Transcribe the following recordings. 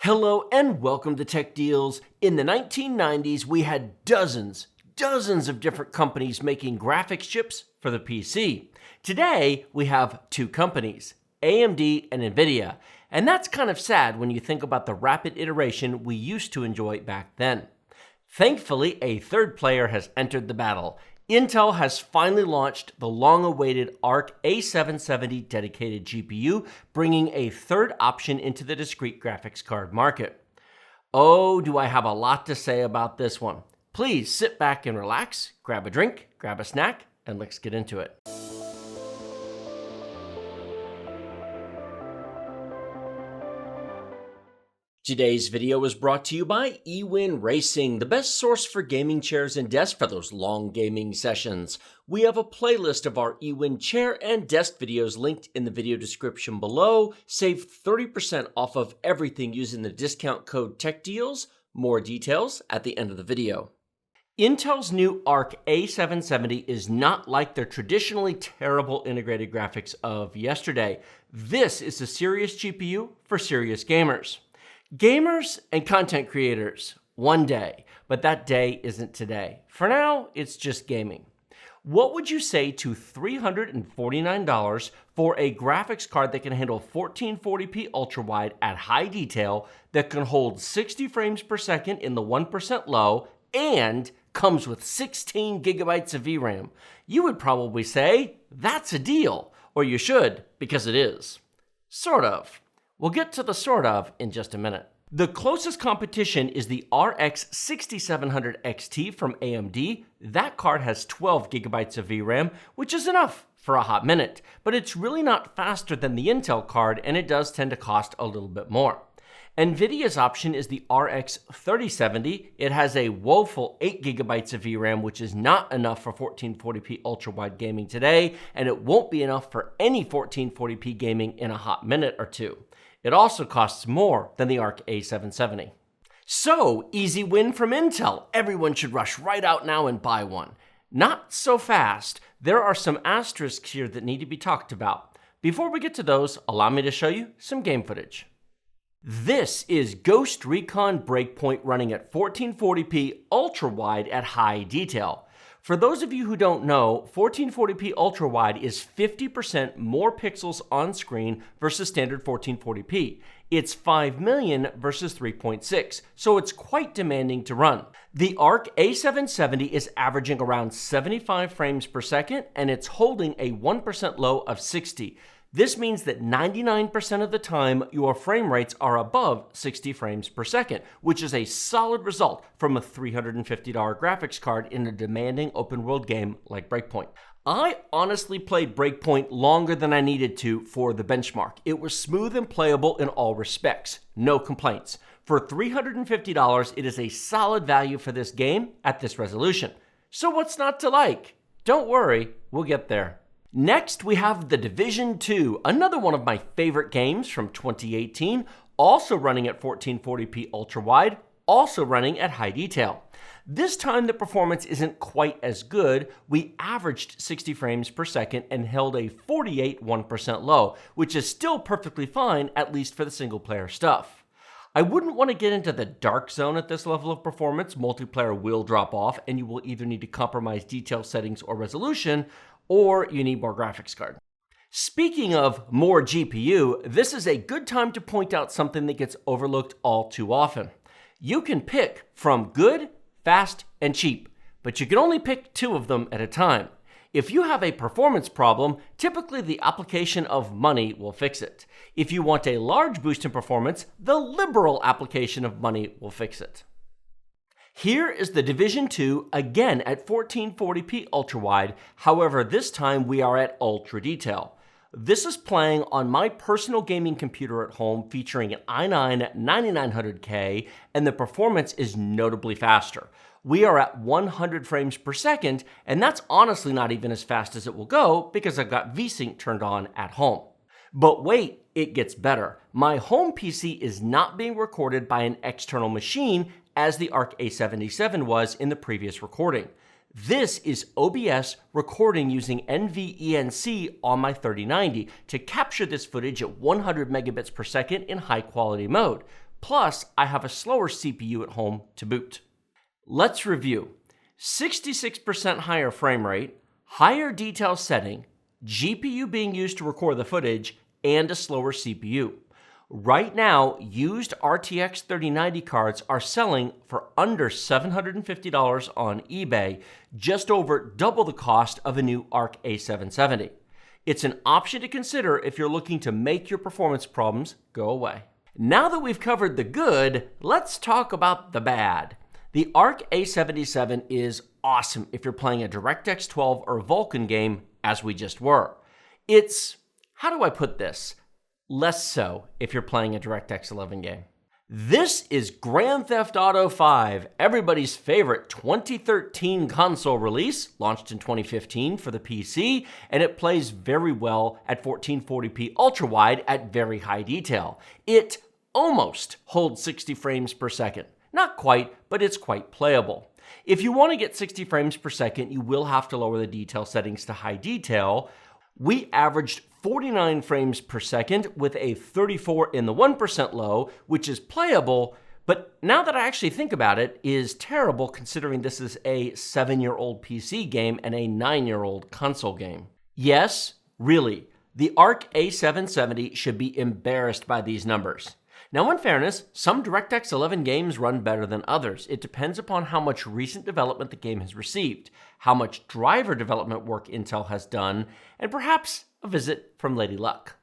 Hello and welcome to Tech Deals. In the 1990s, we had dozens of different companies making graphics chips for the PC. Today, we have two companies, AMD and Nvidia. And that's kind of sad when you think about the rapid iteration we used to enjoy back then. Thankfully, a third player has entered the battle. Intel has finally launched the long-awaited Arc A770 dedicated GPU, bringing a third option into the discrete graphics card market. Oh, do I have a lot to say about this one. Please sit back and relax, grab a drink, grab a snack, and let's get into it. Today's video was brought to you by eWin Racing, the best source for gaming chairs and desks for those long gaming sessions. We have a playlist of our eWin chair and desk videos linked in the video description below. Save 30% off of everything using the discount code TechDeals. More details at the end of the video. Intel's new Arc A770 is not like their traditionally terrible integrated graphics of yesterday. This is a serious GPU for serious gamers. Gamers and content creators, one day, but that day isn't today. For now, it's just gaming. What would you say to $349 for a graphics card that can handle 1440p ultra-wide at high detail, that can hold 60 frames per second in the 1% low, and comes with 16 gigabytes of VRAM? You would probably say, that's a deal. Or you should, because it is. Sort of. We'll get to the sort of in just a minute. The closest competition is the RX 6700 XT from AMD. That card has 12 gigabytes of VRAM, which is enough for a hot minute, but it's really not faster than the Intel card, and it does tend to cost a little bit more. Nvidia's option is the RX 3070. It has a woeful 8 gigabytes of VRAM, which is not enough for 1440p ultra-wide gaming today, and it won't be enough for any 1440p gaming in a hot minute or two. It also costs more than the Arc A770. So, easy win from Intel. Everyone should rush right out now and buy one. Not so fast. There are some asterisks here that need to be talked about. Before we get to those, allow me to show you some game footage. This is Ghost Recon Breakpoint running at 1440p ultra-wide at high detail. For those of you who don't know, 1440p ultra-wide is 50% more pixels on screen versus standard 1440p. It's 5 million versus 3.6, so it's quite demanding to run. The Arc A770 is averaging around 75 frames per second, and it's holding a 1% low of 60. This means that 99% of the time, your frame rates are above 60 frames per second, which is a solid result from a $350 graphics card in a demanding open-world game like Breakpoint. I honestly played Breakpoint longer than I needed to for the benchmark. It was smooth and playable in all respects. No complaints. For $350, it is a solid value for this game at this resolution. So what's not to like? Don't worry, we'll get there. Next, we have The Division 2, another one of my favorite games from 2018, also running at 1440p ultra-wide, also running at high detail. This time, the performance isn't quite as good. We averaged 60 frames per second and held a 48 1% low, which is still perfectly fine, at least for the single-player stuff. I wouldn't want to get into the dark zone at this level of performance. Multiplayer will drop off, and you will either need to compromise detail settings or resolution, or you need more graphics card. Speaking of more GPU, this is a good time to point out something that gets overlooked all too often. You can pick from good, fast, and cheap, but you can only pick two of them at a time. If you have a performance problem, typically the application of money will fix it. If you want a large boost in performance, the liberal application of money will fix it. Here is the Division 2, again at 1440p ultra-wide, however this time we are at ultra detail. This is playing on my personal gaming computer at home featuring an i9 9900K, and the performance is notably faster. We are at 100 frames per second, and that's honestly not even as fast as it will go because I've got VSync turned on at home. But wait, it gets better. My home PC is not being recorded by an external machine as the Arc A77 was in the previous recording. This is OBS recording using NVENC on my 3090 to capture this footage at 100 megabits per second in high quality mode. Plus, I have a slower CPU at home to boot. Let's review. 66% higher frame rate, higher detail setting, GPU being used to record the footage, and a slower CPU. Right now, used RTX 3090 cards are selling for under $750 on eBay, just over double the cost of a new ARC A770. It's an option to consider if you're looking to make your performance problems go away. Now that we've covered the good, let's talk about the bad. The ARC A77 is awesome if you're playing a DirectX 12 or Vulkan game, as we just were. It's, how do I put this? Less so if you're playing a DirectX 11 game. This is Grand Theft Auto V, everybody's favorite 2013 console release, launched in 2015 for the PC, and it plays very well at 1440p ultra-wide at very high detail. It almost holds 60 frames per second. Not quite, but it's quite playable. If you want to get 60 frames per second, you will have to lower the detail settings to high detail. We averaged 49 frames per second with a 34 in the 1% low, which is playable, but now that I actually think about it, is terrible considering this is a 7-year-old PC game and a 9-year-old console game. Yes, really, the ARC A770 should be embarrassed by these numbers. Now, in fairness, some DirectX 11 games run better than others. It depends upon how much recent development the game has received, how much driver development work Intel has done, and perhaps a visit from Lady Luck.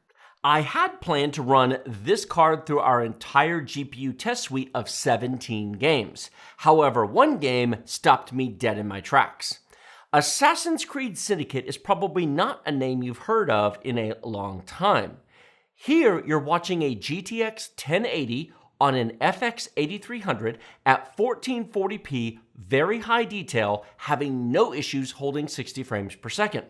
I had planned to run this card through our entire GPU test suite of 17 games. However, one game stopped me dead in my tracks. Assassin's Creed Syndicate is probably not a name you've heard of in a long time. Here, you're watching a GTX 1080 on an FX 8300 at 1440p, very high detail, having no issues holding 60 frames per second.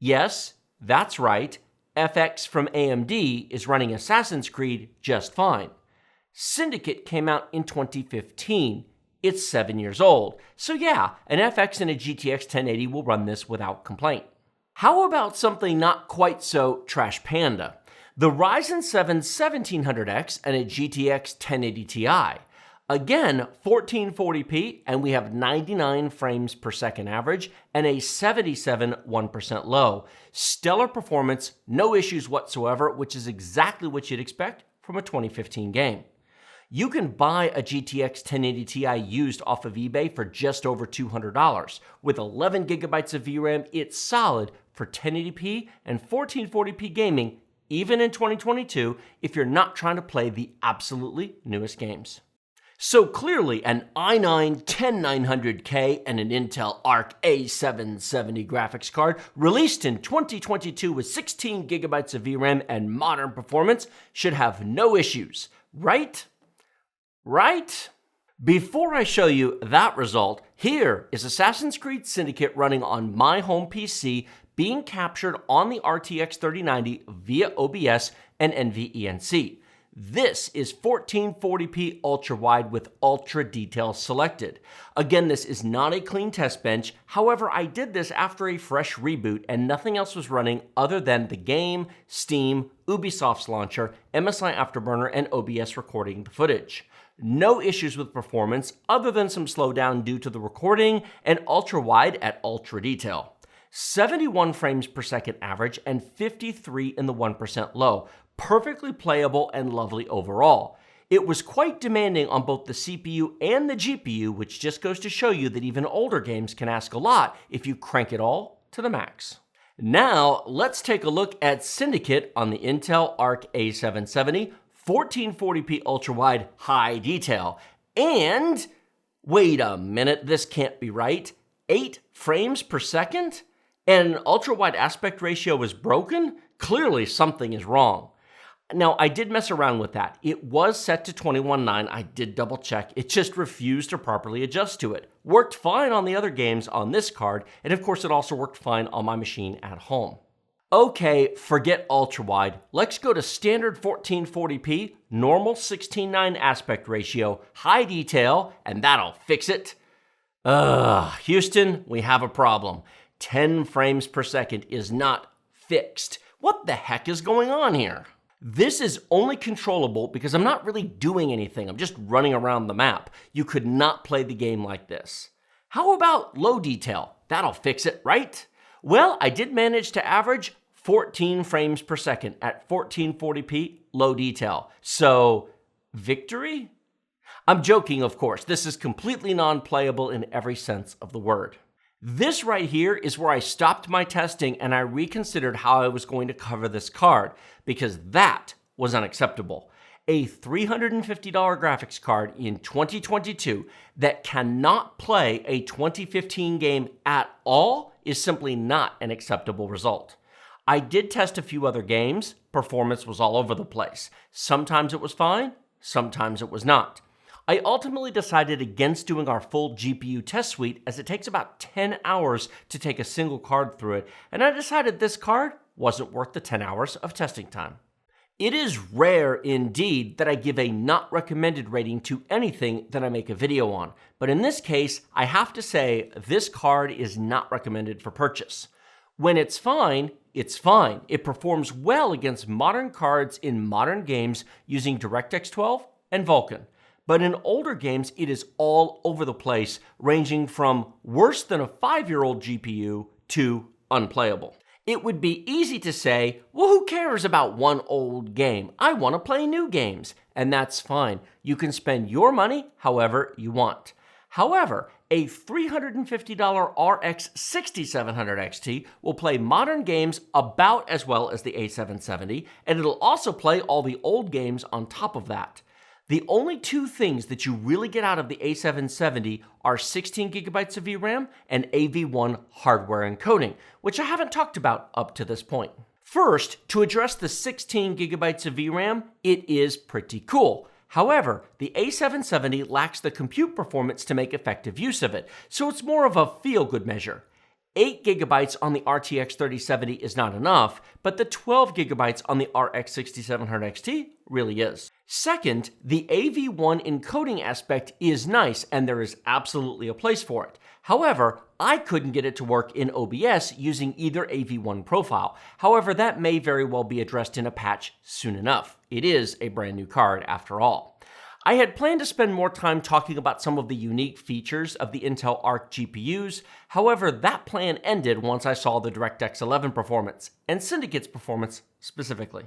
Yes, that's right, FX from AMD is running Assassin's Creed just fine. Syndicate came out in 2015. It's 7 years old. So yeah, an FX and a GTX 1080 will run this without complaint. How about something not quite so trash panda? The Ryzen 7 1700X and a GTX 1080 Ti. Again, 1440p, and we have 99 frames per second average and a 77 1% low. Stellar performance, no issues whatsoever, which is exactly what you'd expect from a 2015 game. You can buy a GTX 1080 Ti used off of eBay for just over $200. With 11 gigabytes of VRAM, it's solid for 1080p and 1440p gaming, even in 2022, if you're not trying to play the absolutely newest games. So clearly, an i9-10900K and an Intel Arc A770 graphics card released in 2022 with 16 gigabytes of VRAM and modern performance should have no issues, right? Right? Before I show you that result, here is Assassin's Creed Syndicate running on my home PC, being captured on the RTX 3090 via OBS and NVENC. This is 1440p ultra-wide with ultra detail selected. Again, this is not a clean test bench. However, I did this after a fresh reboot and nothing else was running other than the game, Steam, Ubisoft's launcher, MSI Afterburner, and OBS recording the footage. No issues with performance other than some slowdown due to the recording and ultra-wide at ultra detail. 71 frames per second average and 53 in the 1% low. Perfectly playable and lovely overall. It was quite demanding on both the CPU and the GPU, which just goes to show you that even older games can ask a lot if you crank it all to the max. Now, let's take a look at Syndicate on the Intel Arc A770, 1440p ultra-wide high detail. And, wait a minute, this can't be right. 8 frames per second? And an ultra-wide aspect ratio is broken? Clearly something is wrong. Now, I did mess around with that. It was set to 21.9. I did double check. It just refused to properly adjust to it. Worked fine on the other games on this card, and of course it also worked fine on my machine at home. Okay, forget ultra-wide. Let's go to standard 1440p, normal 16:9 aspect ratio, high detail, and that'll fix it. Houston, we have a problem. 10 frames per second is not fixed. What the heck is going on here? This is only controllable because I'm not really doing anything. I'm just running around the map. You could not play the game like this. How about low detail? That'll fix it, right? Well, I did manage to average 14 frames per second at 1440p low detail. So, victory? I'm joking, of course. This is completely non-playable in every sense of the word. This right here is where I stopped my testing and I reconsidered how I was going to cover this card, because that was unacceptable. A $350 graphics card in 2022 that cannot play a 2015 game at all is simply not an acceptable result. I did test a few other games. Performance was all over the place. Sometimes it was fine, sometimes it was not. I ultimately decided against doing our full GPU test suite, as it takes about 10 hours to take a single card through it, and I decided this card wasn't worth the 10 hours of testing time. It is rare indeed that I give a not recommended rating to anything that I make a video on, but in this case, I have to say this card is not recommended for purchase. When it's fine, it's fine. It performs well against modern cards in modern games using DirectX 12 and Vulkan. But in older games, it is all over the place, ranging from worse than a 5-year-old GPU to unplayable. It would be easy to say, well, who cares about one old game? I want to play new games. And that's fine. You can spend your money however you want. However, a $350 RX 6700 XT will play modern games about as well as the A770, and it'll also play all the old games on top of that. The only two things that you really get out of the A770 are 16 gigabytes of VRAM and AV1 hardware encoding, which I haven't talked about up to this point. First, to address the 16 gigabytes of VRAM, it is pretty cool. However, the A770 lacks the compute performance to make effective use of it, so it's more of a feel-good measure. 8 gigabytes on the RTX 3070 is not enough, but the 12 gigabytes on the RX 6700 XT really is. Second, the AV1 encoding aspect is nice, and there is absolutely a place for it. However, I couldn't get it to work in OBS using either AV1 profile. However, that may very well be addressed in a patch soon enough. It is a brand new card after all. I had planned to spend more time talking about some of the unique features of the Intel Arc GPUs. However, that plan ended once I saw the DirectX 11 performance, and Syndicate's performance specifically.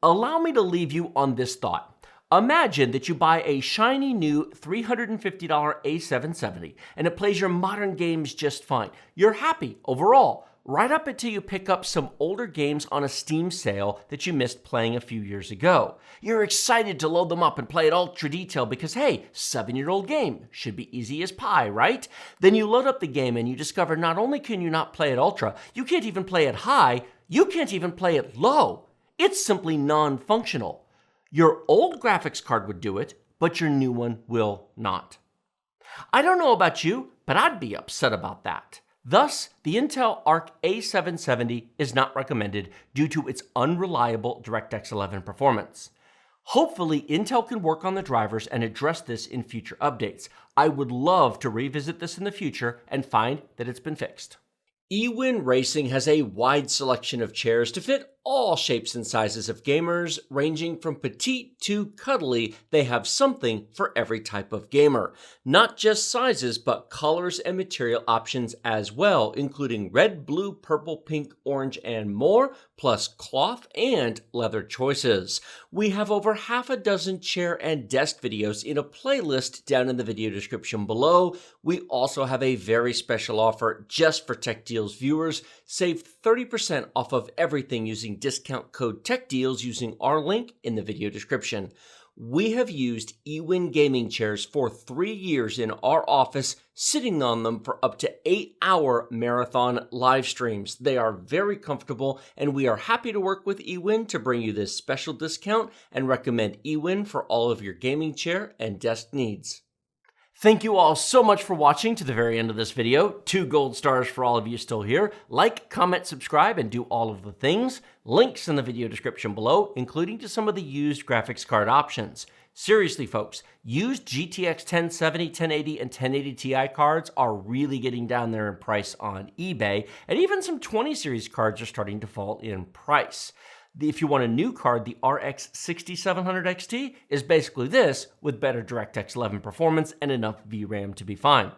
Allow me to leave you on this thought. Imagine that you buy a shiny new $350 A770 and it plays your modern games just fine. You're happy overall, right up until you pick up some older games on a Steam sale that you missed playing a few years ago. You're excited to load them up and play at ultra detail because, hey, 7-year-old game should be easy as pie, right? Then you load up the game and you discover not only can you not play at ultra, you can't even play at high, you can't even play at low. It's simply non-functional. Your old graphics card would do it, but your new one will not. I don't know about you, but I'd be upset about that. Thus, the Intel Arc A770 is not recommended due to its unreliable DirectX 11 performance. Hopefully, Intel can work on the drivers and address this in future updates. I would love to revisit this in the future and find that it's been fixed. eWin Racing has a wide selection of chairs to fit all shapes and sizes of gamers, ranging from petite to cuddly. They have something for every type of gamer. Not just sizes, but colors and material options as well, including red, blue, purple, pink, orange, and more, plus cloth and leather choices. We have over half a dozen chair and desk videos in a playlist down in the video description below. We also have a very special offer just for Tech Deals viewers. Save 30% off of everything using discount code TechDeals using our link in the video description. We have used eWin gaming chairs for 3 years in our office, sitting on them for up to 8-hour marathon live streams. They are very comfortable, and we are happy to work with eWin to bring you this special discount and recommend eWin for all of your gaming chair and desk needs. Thank you all so much for watching to the very end of this video. 2 gold stars for all of you still here. Like, comment, subscribe, and do all of the things. Links in the video description below, including to some of the used graphics card options. Seriously, folks, used GTX 1070, 1080, and 1080 Ti cards are really getting down there in price on eBay, and even some 20 series cards are starting to fall in price. If you want a new card, the RX 6700 XT is basically this with better DirectX 11 performance and enough VRAM to be fine.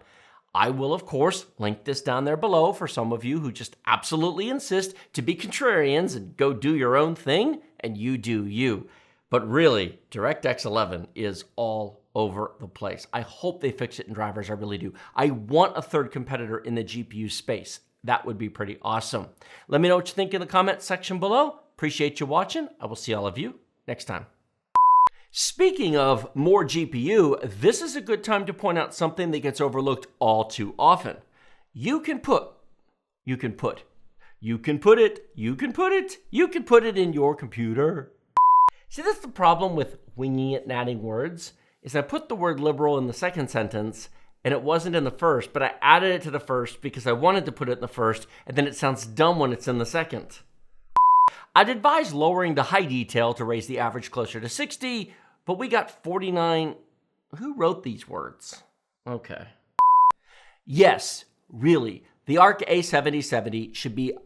I will, of course, link this down there below for some of you who just absolutely insist to be contrarians and go do your own thing, and you do you. But really, DirectX 11 is all over the place. I hope they fix it in drivers, I really do. I want a third competitor in the GPU space. That would be pretty awesome. Let me know what you think in the comments section below. Appreciate you watching. I will see all of you next time. Speaking of more GPU, this is a good time to point out something that gets overlooked all too often. You can put it in your computer. See, that's the problem with winging it and adding words, is I put the word liberal in the second sentence and it wasn't in the first, but I added it to the first because I wanted to put it in the first, and then it sounds dumb when it's in the second. I'd advise lowering the high detail to raise the average closer to 60, but we got 49. Who wrote these words? Okay. Yes, really, the ARC A770 should be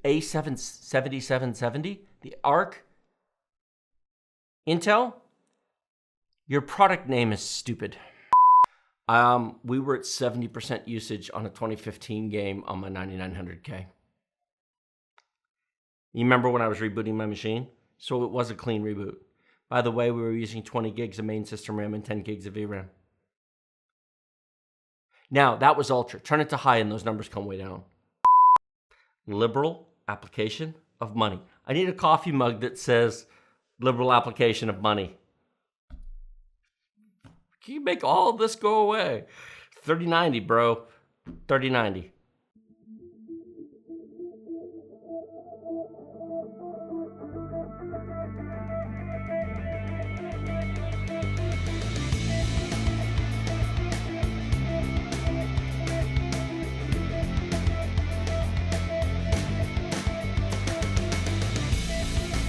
A770? The ARC? Intel? Your product name is stupid. We were at 70% usage on a 2015 game on my 9900K. You remember when I was rebooting my machine? So it was a clean reboot. By the way, we were using 20 gigs of main system RAM and 10 gigs of VRAM. Now, that was ultra. Turn it to high and those numbers come way down. Liberal application of money. I need a coffee mug that says liberal application of money. Can you make all of this go away? 3090, bro. 3090.